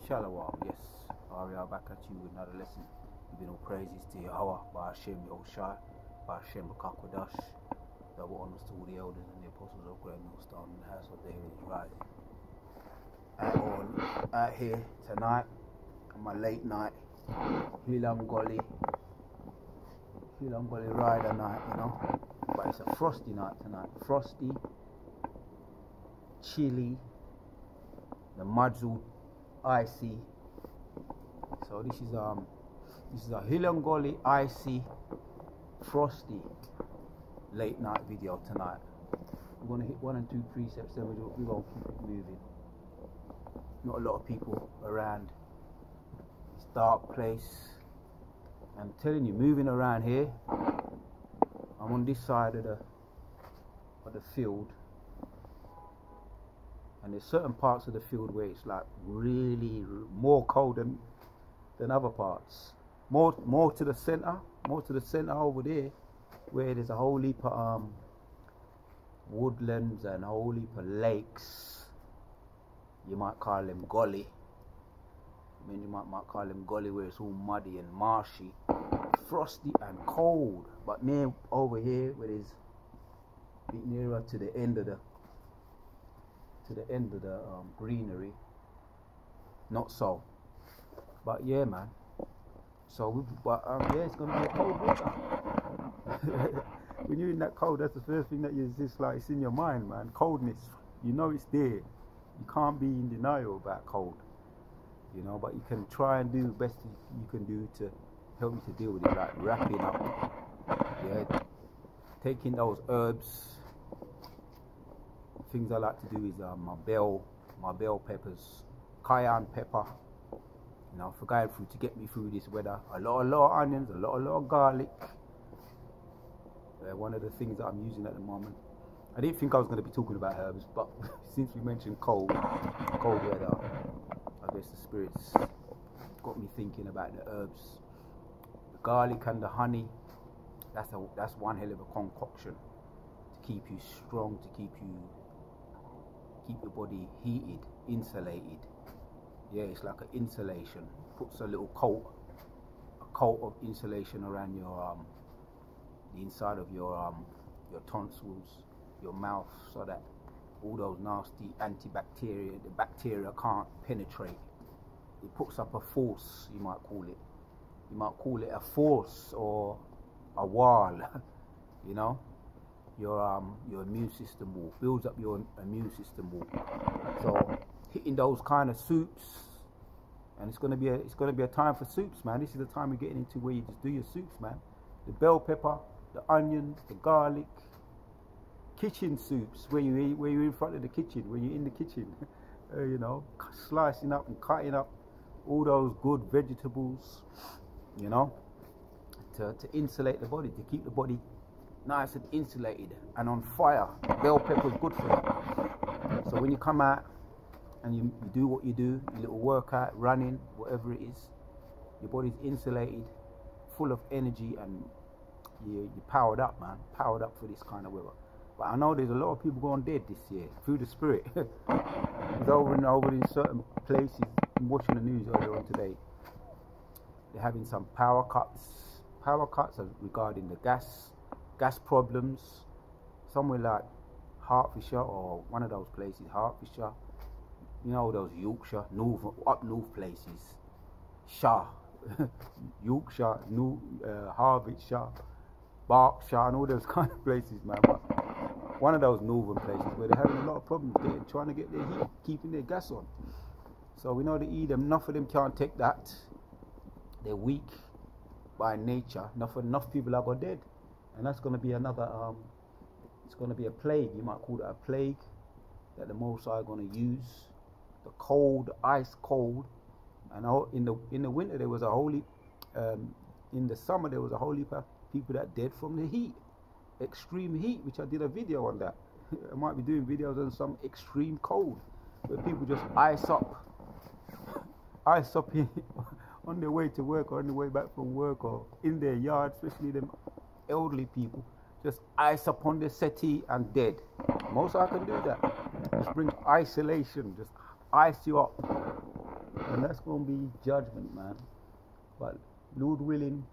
Shalom, yes. We are back at you with another lesson. Giving all praises to Yahweh, by Hashem Yahushai, by Hashem Bakakwadash. Double honors to all the elders and the apostles of Great Millstone in the house of David is rising. Out here tonight, on my late night, Hilam Gully rider night, you know. But it's a frosty night tonight. Frosty, chilly, the mud's all icy. So this is a Hilam Gully icy frosty late night video tonight. We're gonna hit 1 and 2 precepts, then we're gonna keep it moving. Not a lot of people around. It's a dark place. I'm telling you, moving around here. I'm on this side of the field. And there's certain parts of the field where it's like really more cold than other parts. More to the center over there, where there's a whole heap of woodlands and a whole heap of lakes. You might call them gully. I mean, you might call them gully, where it's all muddy and marshy, frosty and cold. But near over here, where it's a bit nearer to the end of the greenery, not so. But yeah, man. So it's gonna be a cold winter. When you're in that cold, that's the first thing that it's in your mind, man. Coldness, you know it's there. You can't be in denial about cold, you know. But you can try and do the best you can do to help you to deal with it, like wrapping up, taking those herbs. Things I like to do is my bell peppers, cayenne pepper, you know, for guide food to get me through this weather. A lot of onions, a lot of garlic. One of the things that I'm using at the moment. I didn't think I was going to be talking about herbs, but since we mentioned cold weather, I guess the spirits got me thinking about the herbs. The garlic and the honey, that's one hell of a concoction to keep you strong, to keep your body heated, insulated. Yeah, it's like an insulation. Puts a little coat of insulation around your the inside of your tonsils, your mouth, so that all those nasty the bacteria can't penetrate. It puts up a force, you might call it. You might call it a force or a wall, you know. Your immune system will builds up your immune system will. So hitting those kind of soups, and it's gonna be a time for soups, man. This is the time we're getting into where you just do your soups, man. The bell pepper, the onions, the garlic, kitchen soups where you're in front of the kitchen, when you're in the kitchen, you know, slicing up and cutting up all those good vegetables, you know, to insulate the body, to keep the body nice and insulated and on fire. Bell pepper is good for that. So when you come out and you do what you do, your little workout, running, whatever it is, your body's insulated, full of energy, and you're powered up, man. Powered up for this kind of weather. But I know there's a lot of people going dead this year through the spirit. It's over in certain places. I'm watching the news earlier on today. They're having some power cuts. Power cuts are regarding the gas problems. Somewhere like Hertfordshire, or one of those places, Hertfordshire. You know, those Yorkshire, up north places. Shire, Yorkshire, Hertfordshire, Berkshire, and all those kind of places, man. But one of those northern places where they're having a lot of problems trying to get their heat, keeping their gas on. So we know enough of them can't take that. They're weak by nature. Enough people are going dead, and that's going to be another. It's going to be a plague. You might call it a plague that the Most High are going to use. The cold, ice cold, and in the winter there was a whole heap. In the summer there was a whole heap of people that dead from the heat, extreme heat, which I did a video on that. I might be doing videos on some extreme cold, where people just ice up on their way to work, or on their way back from work, or in their yard, especially them elderly people, just ice up on the settee and dead. Most I can do that. Just bring isolation, just ice you up. and that's going to be judgment, man. But Lord willing,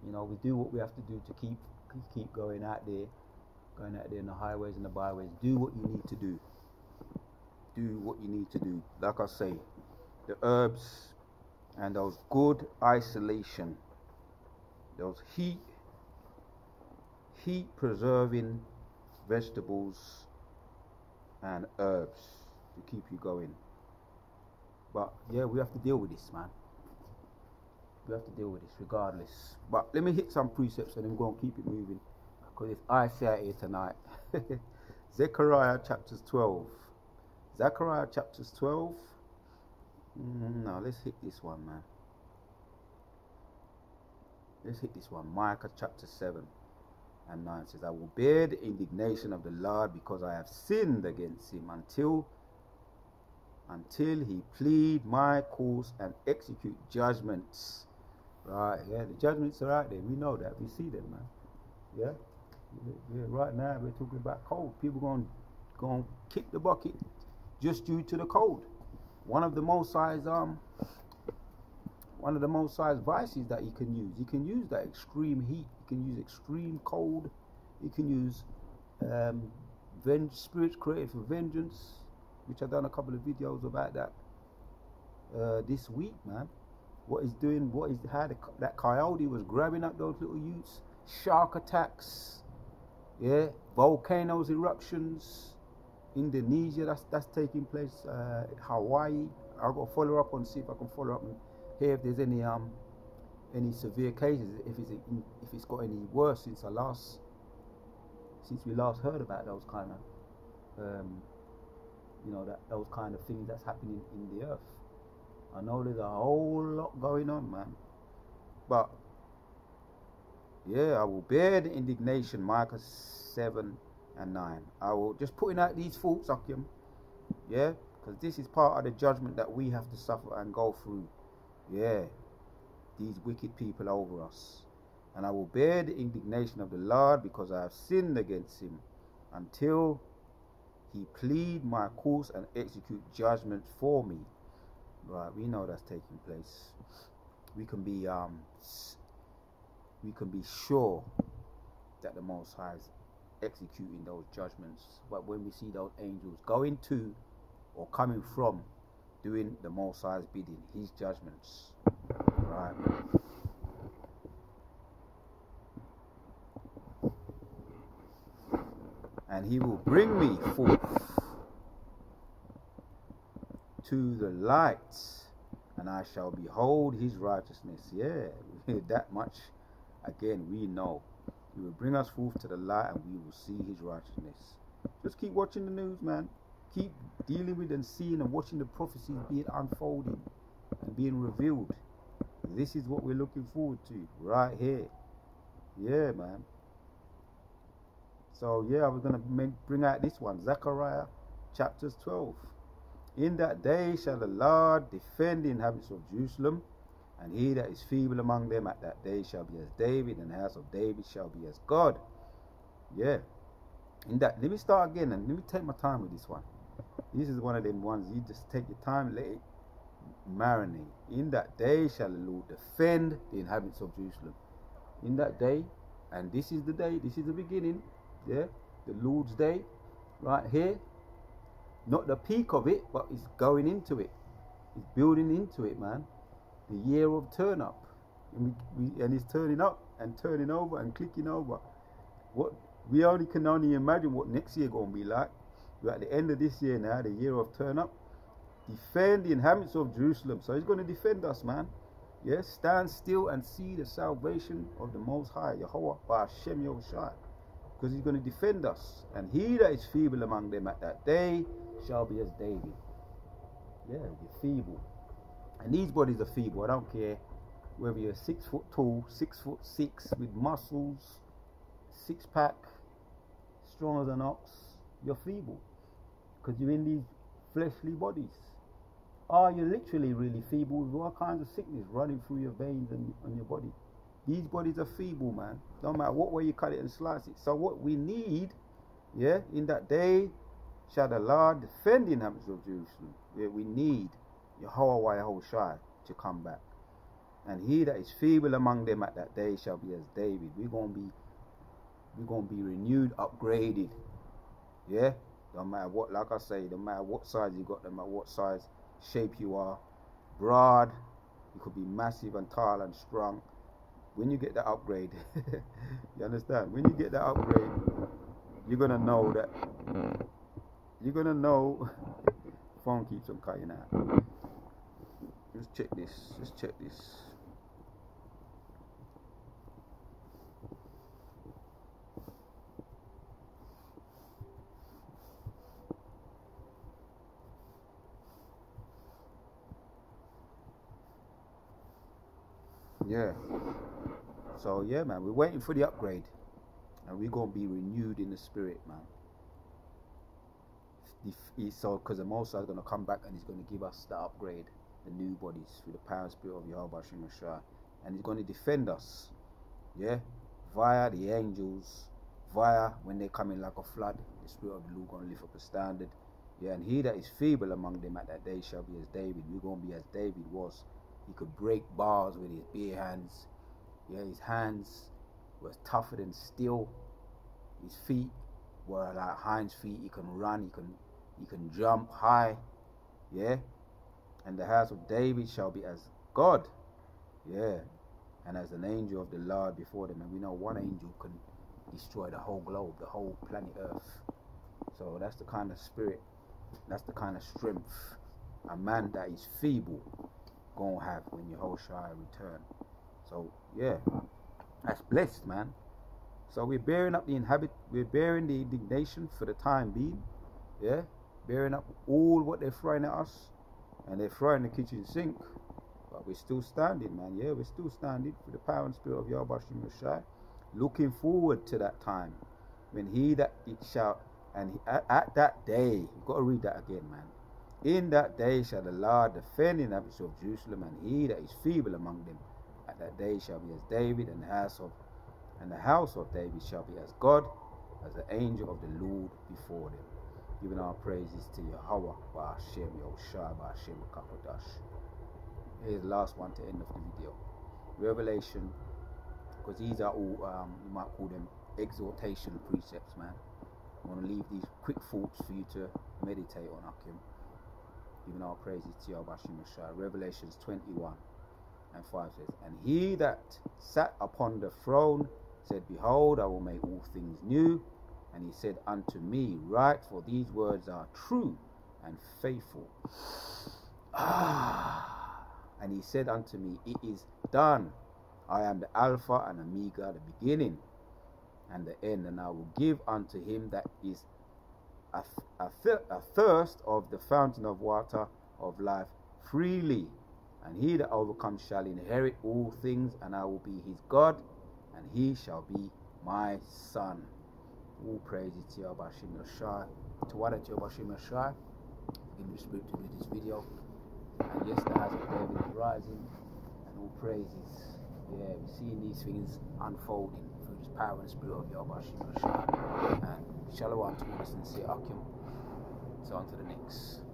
you know, we do what we have to do to keep going out there in the highways and the byways. Do what you need to do. Do what you need to do. Like I say, the herbs and those good isolation, those heat preserving vegetables and herbs to keep you going. But yeah, we have to deal with this, man. We have to deal with this regardless. But let me hit some precepts and then go and keep it moving, because it's eyesight here tonight. Zechariah chapters 12. Zechariah chapters 12. No, let's hit this one, man. Let's hit this one. Micah chapter 7 and 9 says, I will bear the indignation of the Lord because I have sinned against him until he plead my cause and execute judgments. Right, yeah, the judgments are out there. We know that. We see them, man. Yeah? Yeah, right now we're talking about cold. People going to kick the bucket just due to the cold. One of the most sized vices that you can use. You can use that extreme heat. You can use extreme cold. You can use spirits created for vengeance, which I've done a couple of videos about that this week, man. That coyote was grabbing up those little youths. Shark attacks, yeah, volcanoes, eruptions. Indonesia, that's taking place. Hawaii. I'll go follow up and see if I can follow up and hear if there's any severe cases, if it's got any worse since we last heard about those kind of those kind of things that's happening in the earth. I know there's a whole lot going on, man. But yeah, I will bear the indignation, Micah 7 and 9. I will just putting out these thoughts, Akim. Yeah, because this is part of the judgment that we have to suffer and go through. Yeah, these wicked people over us. And I will bear the indignation of the Lord because I have sinned against him until he plead my cause and execute judgment for me. Right, we know that's taking place. We can be sure that the Most High is executing those judgments. But when we see those angels going to or coming from doing the Most High's bidding, his judgments, right? And he will bring me forth to the light, and I shall behold his righteousness. Yeah, that much again we know. He will bring us forth to the light, and we will see his righteousness. Just keep watching the news, man. Keep dealing with and seeing and watching the prophecies being unfolding and being revealed. This is what we're looking forward to right here. Yeah, man. So yeah, I was going to bring out this one, Zechariah chapters 12. In that day shall the Lord defend the inhabitants of Jerusalem, and he that is feeble among them at that day shall be as David, and the house of David shall be as God. Yeah. In that, let me start again and let me take my time with this one. This is one of them ones you just take your time and let it marinate. In that day shall the Lord defend the inhabitants of Jerusalem. In that day, and this is the day, this is the beginning, yeah, the Lord's day, right here. Not the peak of it, but it's going into it. It's building into it, man. The year of turn up. And it's turning up and turning over and clicking over. What we can only imagine what next year going to be like. We're at the end of this year now, the year of turn up. Defend the inhabitants of Jerusalem. So he's going to defend us, man. Yes, stand still and see the salvation of the Most High, Yahweh, by Hashem Yahushua. Because he's going to defend us. And he that is feeble among them at that day shall be as David. Yeah, you're feeble. And these bodies are feeble. I don't care whether you're 6 foot tall, 6'6" with muscles, 6-pack, strong as an ox. You're feeble. Because you're in these fleshly bodies. Or you're literally really feeble with all kinds of sickness running through your veins and on your body. These bodies are feeble, man. Don't matter what way you cut it and slice it. So what we need, in that day shall the Lord defend the inhabitants of Jerusalem. Yeah, we need Yahweh Yahushua to come back. And he that is feeble among them at that day shall be as David. We're gonna be renewed, upgraded. Yeah? Don't matter what, like I say, don't matter what size you got, no matter what size shape you are. Broad, you could be massive and tall and strong. When you get the upgrade, you understand? When you get the upgrade, you're gonna know that. You're gonna know. Phone keeps on cutting out. Let's check this. Let's check this. Yeah. So yeah, man, we're waiting for the upgrade, and we're gonna be renewed in the spirit, man. So, because the Most High is gonna come back and he's gonna give us the upgrade, the new bodies through the power and spirit of Yahweh Hashem Yeshua, and he's gonna defend us, yeah, via the angels, via when they come in like a flood, the spirit of the Lord gonna lift up a standard, yeah, and he that is feeble among them at that day shall be as David. We're gonna be as David was. He could break bars with his bare hands. Yeah, his hands were tougher than steel. His feet were like hinds feet. He can run. He can jump high. Yeah, and the house of David shall be as God. Yeah, and as an angel of the Lord before them. And we know one angel can destroy the whole globe, the whole planet Earth. So that's the kind of spirit. That's the kind of strength a man that is feeble gonna have when Yahushua return. So yeah, that's blessed, man. So we're bearing up we're bearing the indignation for the time being, yeah, bearing up all what they're throwing at us, and they're throwing the kitchen sink, but we're still standing, man. Yeah, we're still standing for the power and spirit of Yahweh Hashem Yeshua, looking forward to that time when he that it shall, and at that day, you've got to read that again, man. In that day shall the Lord defend the inhabitants of Jerusalem, and he that is feeble among them at that day shall be as David, and the house of David shall be as God, as the angel of the Lord before them. Giving our praises to Yahweh, Ba'ashem Yahushua, Ba'ashem Kakodash. Here's the last one to end of the video. Revelation, because these are all, you might call them exhortation precepts, man. I want to leave these quick thoughts for you to meditate on, Akim. Giving our praises to Yahweh Hashem Yeshua. Revelations 21 and 5 says, and he that sat upon the throne said, behold, I will make all things new. And he said unto me, write, for these words are true and faithful. And he said unto me, it is done. I am the Alpha and Omega, the beginning and the end, and I will give unto him that is a thirst of the fountain of water of life freely. And he that overcomes shall inherit all things, and I will be his God, and he shall be my son. All praises to Yahweh Hashem Yeshua. To what at Yahweh Hashem Yeshua, give me the spirit to do this video. And yes, the house of David is rising, and all praises. Yeah, we're seeing these things unfolding through this power and spirit of Yahweh Hashem Yeshua. And shalom to all the sincere Akim. So on to the next.